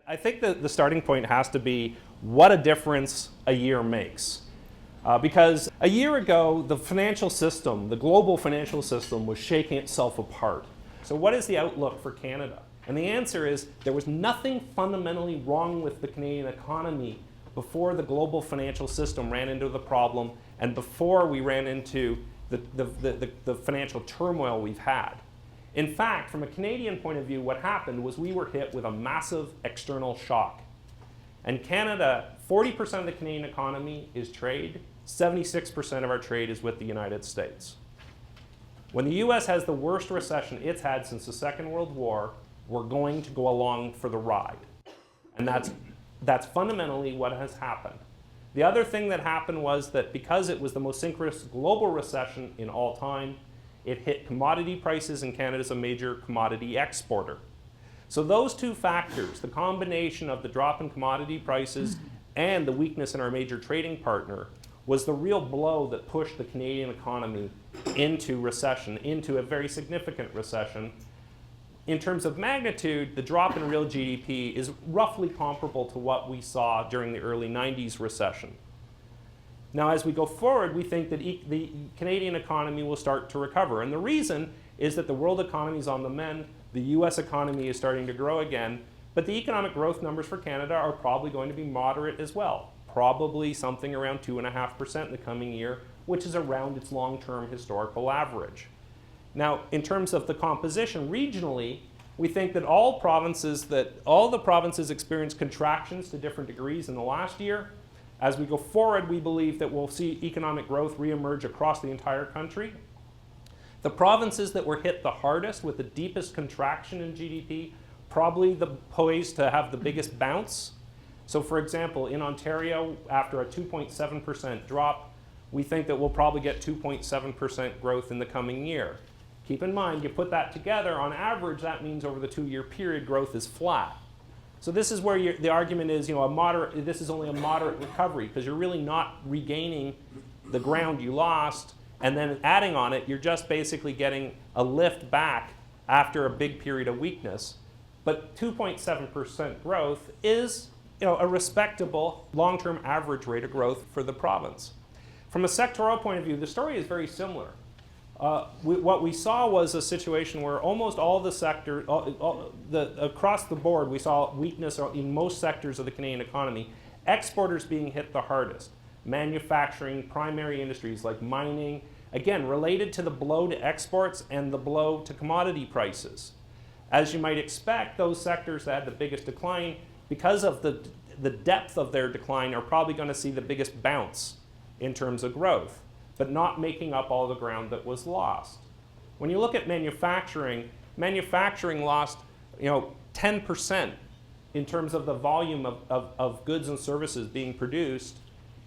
I think that the starting point has to be what a difference a year makes. Because a year ago, the financial system, the global financial system, was shaking itself apart. So what is the outlook for Canada? And the answer is there was nothing fundamentally wrong with the Canadian economy before the global financial system ran into the problem and before we ran into the financial turmoil we've had. In fact, from a Canadian point of view, what happened was we were hit with a massive external shock. And Canada, 40% of the Canadian economy is trade, 76% of our trade is with the United States. When the US has the worst recession it's had since the Second World War, we're going to go along for the ride. And that's fundamentally what has happened. The other thing that happened was that because it was the most synchronous global recession in all time, it hit commodity prices, and Canada's a major commodity exporter. So those two factors, the combination of the drop in commodity prices and the weakness in our major trading partner, was the real blow that pushed the Canadian economy into recession, into a very significant recession. In terms of magnitude, the drop in real GDP is roughly comparable to what we saw during the early 90s recession. Now, as we go forward, we think that the Canadian economy will start to recover. And the reason is that the world economy is on the mend, the US economy is starting to grow again, but the economic growth numbers for Canada are probably going to be moderate as well. Probably something around 2.5% in the coming year, which is around its long-term historical average. Now, in terms of the composition regionally, we think that all the provinces experienced contractions to different degrees in the last year. As we go forward, we believe that we'll see economic growth reemerge across the entire country. The provinces that were hit the hardest with the deepest contraction in GDP, probably poised to have the biggest bounce. So for example, in Ontario, after a 2.7% drop, we think that we'll probably get 2.7% growth in the coming year. Keep in mind, you put that together, on average, that means over the 2-year period, growth is flat. So this is where the argument is, this is only a moderate recovery, because you're really not regaining the ground you lost, and then adding on it, you're just basically getting a lift back after a big period of weakness. But 2.7% growth is a respectable long-term average rate of growth for the province. From a sectoral point of view, the story is very similar. What we saw was a situation where almost all the sectors, across the board, we saw weakness in most sectors of the Canadian economy. Exporters being hit the hardest. Manufacturing, primary industries like mining, again, related to the blow to exports and the blow to commodity prices. As you might expect, those sectors that had the biggest decline, because of the depth of their decline, are probably going to see the biggest bounce in terms of growth, but not making up all the ground that was lost. When you look at manufacturing lost 10% in terms of the volume of goods and services being produced.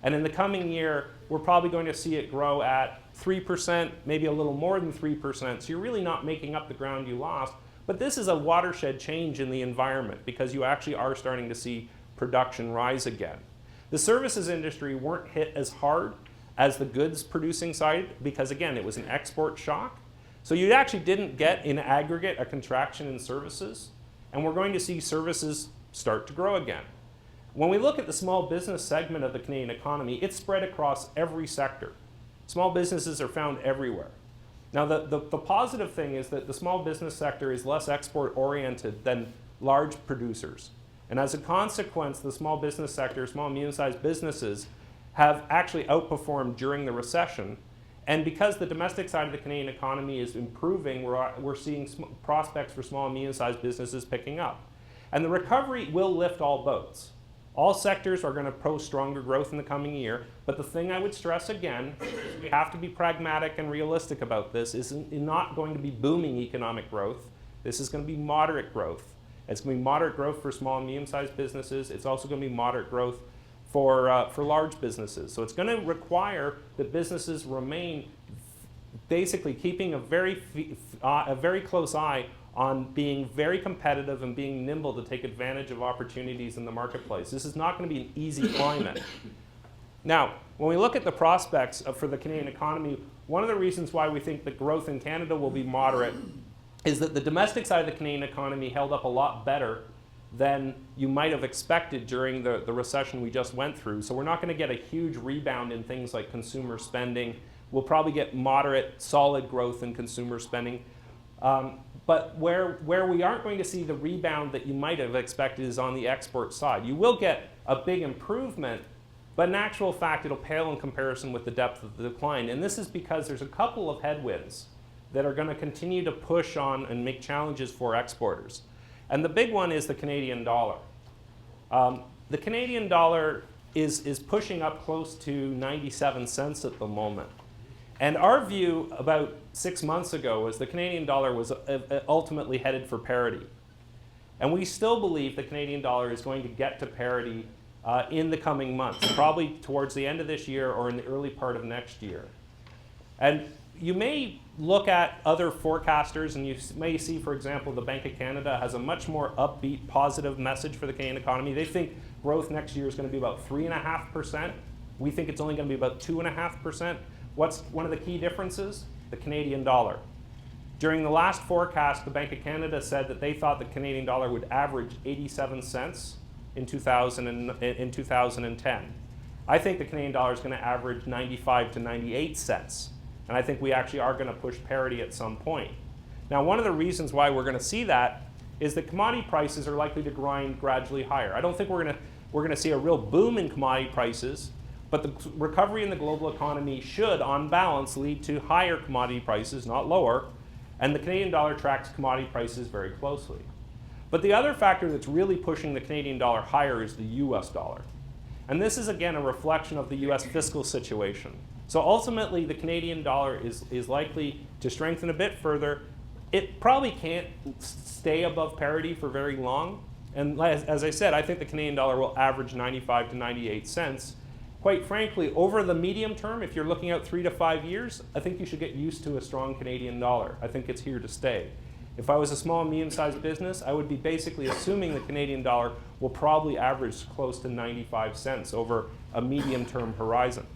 And in the coming year, we're probably going to see it grow at 3%, maybe a little more than 3%. So you're really not making up the ground you lost. But this is a watershed change in the environment, because you actually are starting to see production rise again. The services industry weren't hit as hard as the goods producing side, because again, it was an export shock. So you actually didn't get in aggregate a contraction in services, and we're going to see services start to grow again. When we look at the small business segment of the Canadian economy, it's spread across every sector. Small businesses are found everywhere. Now the positive thing is that the small business sector is less export oriented than large producers. And as a consequence, the small business sector, small and medium-sized businesses, have actually outperformed during the recession. And because the domestic side of the Canadian economy is improving, we're seeing prospects for small and medium-sized businesses picking up. And the recovery will lift all boats. All sectors are going to post stronger growth in the coming year. But the thing I would stress again, we have to be pragmatic and realistic about this, is not going to be booming economic growth. This is going to be moderate growth. It's going to be moderate growth for small and medium-sized businesses. It's also going to be moderate growth for large businesses. So it's going to require that businesses remain basically keeping a very close eye on being very competitive and being nimble to take advantage of opportunities in the marketplace. This is not going to be an easy climate. Now, when we look at the prospects for the Canadian economy, one of the reasons why we think the growth in Canada will be moderate is that the domestic side of the Canadian economy held up a lot better than you might have expected during the recession we just went through. So we're not going to get a huge rebound in things like consumer spending. We'll probably get moderate, solid growth in consumer spending. But where we aren't going to see the rebound that you might have expected is on the export side. You will get a big improvement, but in actual fact, it'll pale in comparison with the depth of the decline. And this is because there's a couple of headwinds that are going to continue to push on and make challenges for exporters. And the big one is the Canadian dollar. The Canadian dollar is pushing up close to 97 cents at the moment. And our view about 6 months ago was the Canadian dollar was ultimately headed for parity. And we still believe the Canadian dollar is going to get to parity in the coming months, probably towards the end of this year or in the early part of next year. And you may look at other forecasters and you may see, for example, the Bank of Canada has a much more upbeat, positive message for the Canadian economy. They think growth next year is going to be about 3.5%. We think it's only going to be about 2.5%. What's one of the key differences? The Canadian dollar. During the last forecast, the Bank of Canada said that they thought the Canadian dollar would average 87 cents in 2010. I think the Canadian dollar is going to average 95 to 98 cents. And I think we actually are going to push parity at some point. Now, one of the reasons why we're going to see that is that commodity prices are likely to grind gradually higher. I don't think we're going to see a real boom in commodity prices, but the recovery in the global economy should, on balance, lead to higher commodity prices, not lower, and the Canadian dollar tracks commodity prices very closely. But the other factor that's really pushing the Canadian dollar higher is the US dollar. And this is, again, a reflection of the US fiscal situation. So ultimately, the Canadian dollar is likely to strengthen a bit further. It probably can't stay above parity for very long. And as I said, I think the Canadian dollar will average 95 to 98 cents. Quite frankly, over the medium term, if you're looking out 3 to 5 years, I think you should get used to a strong Canadian dollar. I think it's here to stay. If I was a small and medium-sized business, I would be basically assuming the Canadian dollar will probably average close to 95 cents over a medium-term horizon.